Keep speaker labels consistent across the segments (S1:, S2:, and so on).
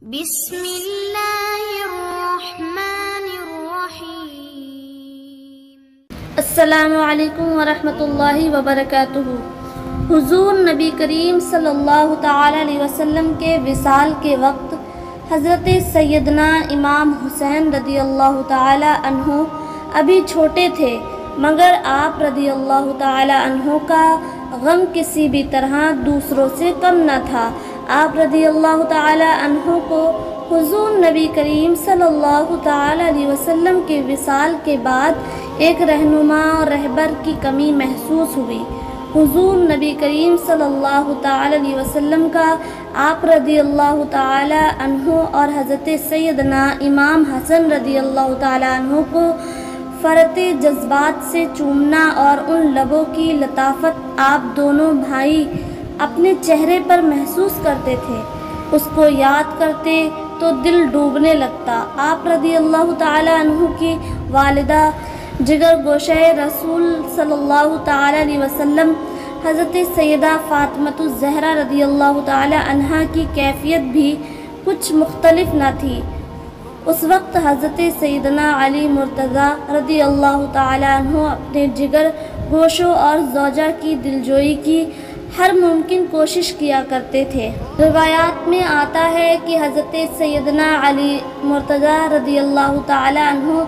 S1: بسم اللہ الرحمن الرحیم۔
S2: السلام علیکم ورحمۃ اللہ وبرکاتہ۔ حضور نبی کریم صلی اللہ تعالی علیہ وسلم کے وصال کے وقت حضرت سیدنا امام حسین رضی اللہ تعالی عنہ ابھی چھوٹے تھے، مگر آپ رضی اللہ تعالی عنہ کا غم کسی بھی طرح دوسروں سے کم نہ تھا۔ آپ رضی اللہ تعالی عنہ کو حضور نبی کریم صلی اللہ تعالی علیہ وسلم کے وصال کے بعد ایک رہنما اور رہبر کی کمی محسوس ہوئی۔ حضور نبی کریم صلی اللہ تعالی علیہ وسلم کا آپ رضی اللہ تعالی عنہ اور حضرت سیدنا امام حسن رضی اللہ تعالی عنہ کو فرط جذبات سے چومنا اور ان لبوں کی لطافت آپ دونوں بھائی اپنے چہرے پر محسوس کرتے تھے۔ اس کو یاد کرتے تو دل ڈوبنے لگتا۔ آپ رضی اللہ تعالی عنہ کی والدہ جگر گوشہ رسول صلی اللہ تعالی علیہ وسلم حضرت سیدہ فاطمۃ الزہرا رضی اللہ تعالی عنہا کی کیفیت بھی کچھ مختلف نہ تھی۔ اس وقت حضرت سیدنا علی مرتضیٰ رضی اللہ تعالی عنہ اپنے جگر گوشوں اور زوجہ کی دلجوئی کی ہر ممکن کوشش کیا کرتے تھے۔ روایات میں آتا ہے کہ حضرت سیدنا علی مرتضیٰ رضی اللہ تعالی عنہ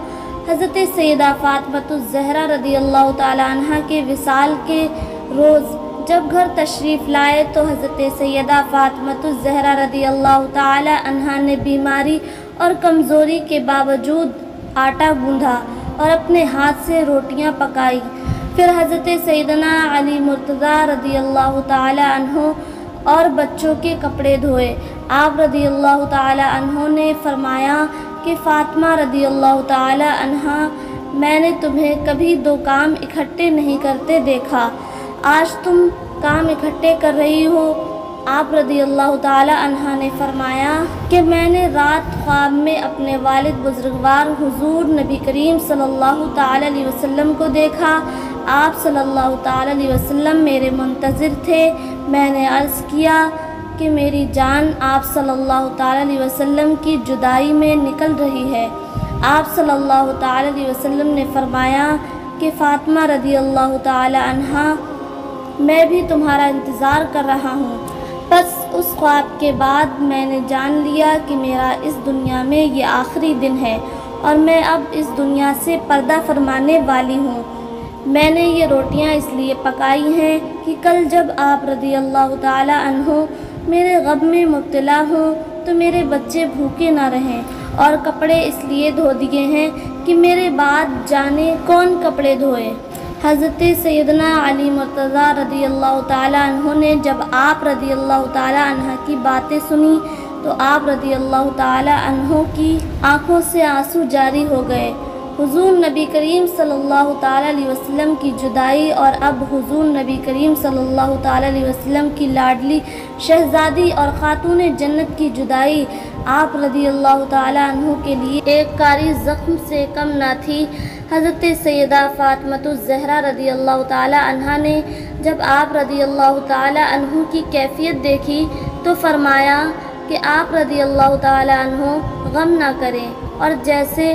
S2: حضرت سیدہ فاطمۃ الزہرا رضی اللہ تعالی عنہ کے وصال کے روز جب گھر تشریف لائے تو حضرت سیدہ فاطمۃ الزہرا رضی اللہ تعالی عنہ نے بیماری اور کمزوری کے باوجود آٹا گوندھا اور اپنے ہاتھ سے روٹیاں پکائی۔ پھر حضرت سیدنا علی مرتضیٰ رضی اللہ تعالی عنہ اور بچوں کے کپڑے دھوئے۔ آپ رضی اللہ تعالی عنہ نے فرمایا کہ فاطمہ رضی اللہ تعالی عنہ، میں نے تمہیں کبھی دو کام اکٹھے نہیں کرتے دیکھا، آج تم کام اکٹھے کر رہی ہو۔ آپ رضی اللہ تعالی عنہ نے فرمایا کہ میں نے رات خواب میں اپنے والد بزرگوار حضور نبی کریم صلی اللہ تعالی علیہ وسلم کو دیکھا۔ آپ صلی اللہ تعالی علیہ وسلم میرے منتظر تھے۔ میں نے عرض کیا کہ میری جان آپ صلی اللہ تعالی علیہ وسلم کی جدائی میں نکل رہی ہے۔ آپ صلی اللہ تعالی علیہ وسلم نے فرمایا کہ فاطمہ رضی اللہ تعالی عنہ، میں بھی تمہارا انتظار کر رہا ہوں۔ بس اس خواب کے بعد میں نے جان لیا کہ میرا اس دنیا میں یہ آخری دن ہے اور میں اب اس دنیا سے پردہ فرمانے والی ہوں۔ میں نے یہ روٹیاں اس لیے پکائی ہیں کہ کل جب آپ رضی اللہ تعالی عنہ میرے غم میں مبتلا ہوں تو میرے بچے بھوکے نہ رہیں، اور کپڑے اس لیے دھو دیے ہیں کہ میرے بعد جانے کون کپڑے دھوئے۔ حضرت سیدنا علی مرتضیٰ رضی اللہ تعالی عنہ نے جب آپ رضی اللہ تعالی عنہ کی باتیں سنی تو آپ رضی اللہ تعالی عنہ کی آنکھوں سے آنسو جاری ہو گئے۔ حضور نبی کریم صلی اللہ تعالی علیہ وسلم کی جدائی اور اب حضور نبی کریم صلی اللہ تعالی علیہ وسلم کی لاڈلی شہزادی اور خاتون جنت کی جدائی آپ رضی اللہ تعالی عنہ کے لیے ایک کاری زخم سے کم نہ تھی۔ حضرت سیدہ فاطمۃ الزہرا رضی اللہ تعالی عنہ نے جب آپ رضی اللہ تعالی عنہ کی کیفیت دیکھی تو فرمایا کہ آپ رضی اللہ تعالی عنہ غم نہ کریں، اور جیسے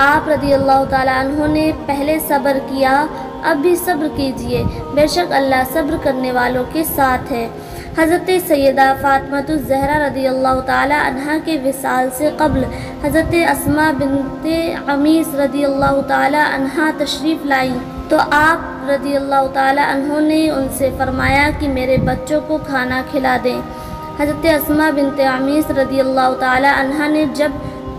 S2: آپ رضی اللہ تعالی عنہ نے پہلے صبر کیا اب بھی صبر کیجئے، بے شک اللہ صبر کرنے والوں کے ساتھ ہے۔ حضرت سیدہ فاطمۃ الزہرا رضی اللہ تعالی عنہ کے وصال سے قبل حضرت اسماء بنت عمیس رضی اللہ تعالی عنہ تشریف لائیں تو آپ رضی اللہ تعالی عنہ نے ان سے فرمایا کہ میرے بچوں کو کھانا کھلا دیں۔ حضرت اسماء بنت عمیس رضی اللہ تعالی عنہ نے جب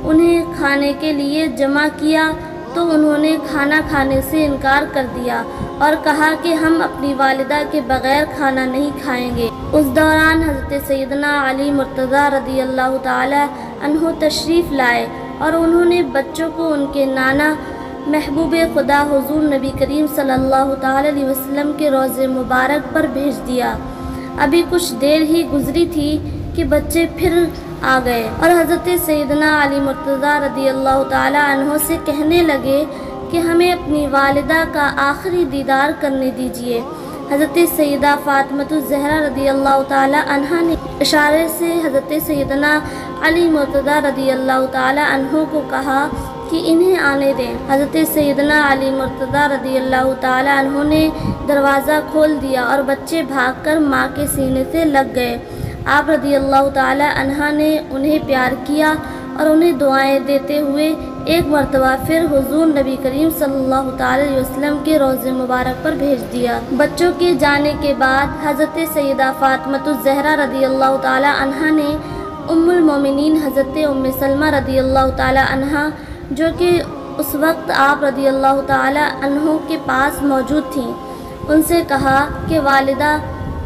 S2: انہیں کھانے کے لیے جمع کیا تو انہوں نے کھانا کھانے سے انکار کر دیا اور کہا کہ ہم اپنی والدہ کے بغیر کھانا نہیں کھائیں گے۔ اس دوران حضرت سیدنا علی مرتضیٰ رضی اللہ تعالی عنہ تشریف لائے اور انہوں نے بچوں کو ان کے نانا محبوب خدا حضور نبی کریم صلی اللہ تعالی علیہ وسلم کے روضے مبارک پر بھیج دیا۔ ابھی کچھ دیر ہی گزری تھی کہ بچے پھر آ گئے اور حضرت سیدنا علی مرتضیٰ رضی اللہ تعالی عنہ سے کہنے لگے کہ ہمیں اپنی والدہ کا آخری دیدار کرنے دیجیے۔ حضرت سیدہ فاطمۃ الزہرا رضی اللہ تعالی عنہا نے اشارے سے حضرت سیدنا علی مرتضیٰ رضی اللہ تعالی عنہ کو کہا کہ انہیں آنے دیں۔ حضرت سیدنا علی مرتضیٰ رضی اللہ تعالی عنہ نے دروازہ کھول دیا اور بچے بھاگ کر ماں کے سینے سے لگ گئے۔ آپ رضی اللہ تعالی عنہ نے انہیں پیار کیا اور انہیں دعائیں دیتے ہوئے ایک مرتبہ پھر حضور نبی کریم صلی اللہ تعالی علیہ وسلم کے روضے مبارک پر بھیج دیا۔ بچوں کے جانے کے بعد حضرت سیدہ فاطمۃ الزہرا رضی اللہ تعالی عنہ نے ام المومنین حضرت ام سلمہ رضی اللہ تعالی عنہ جو کہ اس وقت آپ رضی اللہ تعالی عنہ کے پاس موجود تھیں، ان سے کہا کہ والدہ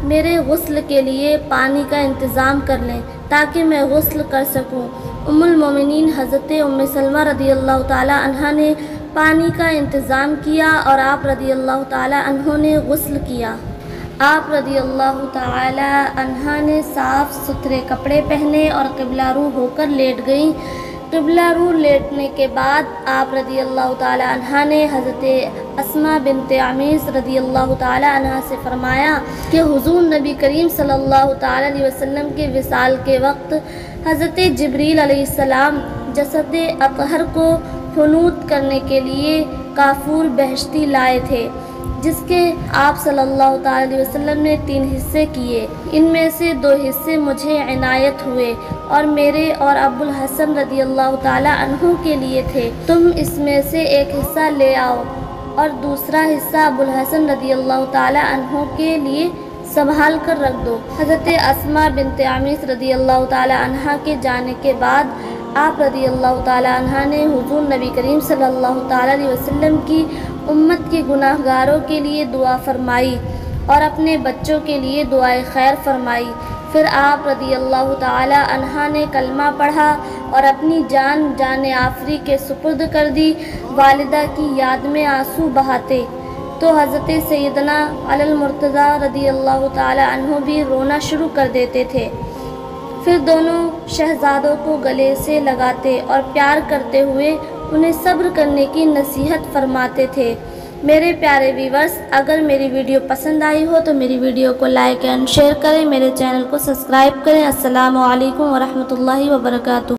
S2: میرے غسل کے لیے پانی کا انتظام کر لیں تاکہ میں غسل کر سکوں۔ ام المومنین حضرت ام سلمہ رضی اللہ تعالی عنہ نے پانی کا انتظام کیا اور آپ رضی اللہ تعالی عنہ نے غسل کیا۔ آپ رضی اللہ تعالی عنہ نے صاف ستھرے کپڑے پہنے اور قبلہ رو ہو کر لیٹ گئیں۔ قبلہ رو لیٹنے کے بعد آپ رضی اللہ تعالی عنہ نے حضرت اسماء بنت عمیس رضی اللہ تعالی عنہ سے فرمایا کہ حضور نبی کریم صلی اللہ تعالی علیہ وسلم کے وصال کے وقت حضرت جبریل علیہ السلام جسد اطہر کو حنوط کرنے کے لیے کافور بہشتی لائے تھے، جس کے آپ صلی اللہ تعالی علیہ وسلم نے 3 حصے کیے۔ ان میں سے 2 حصے مجھے عنایت ہوئے اور میرے اور ابو الحسن رضی اللہ تعالی عنہ کے لیے تھے۔ تم اس میں سے ایک حصہ لے آؤ اور دوسرا حصہ ابو الحسن رضی اللہ تعالی عنہ کے لیے سنبھال کر رکھ دو۔ حضرت اسماء بنت عمیس رضی اللہ تعالی عنہ کے جانے کے بعد آپ رضی اللہ تعالی عنہ نے حضور نبی کریم صلی اللہ تعالی علیہ وسلم کی امت کے گناہ گاروں کے لیے دعا فرمائی اور اپنے بچوں کے لیے دعائے خیر فرمائی۔ پھر آپ رضی اللہ تعالی عنہ نے کلمہ پڑھا اور اپنی جان آفری کے سپرد کر دی، والدہ کی یاد میں آنسو بہاتے۔ تو حضرت سیدنا علی المرتضیٰ رضی اللہ تعالی عنہ بھی رونا شروع کر دیتے تھے۔ پھر دونوں شہزادوں کو گلے سے لگاتے اور پیار کرتے ہوئے انہیں صبر کرنے کی نصیحت فرماتے تھے۔ میرے پیارے ویورز، اگر میری ویڈیو پسند آئی ہو تو میری ویڈیو کو لائک اینڈ شیئر کریں، میرے چینل کو سبسکرائب کریں۔ السلام علیکم ورحمۃ اللہ وبرکاتہ۔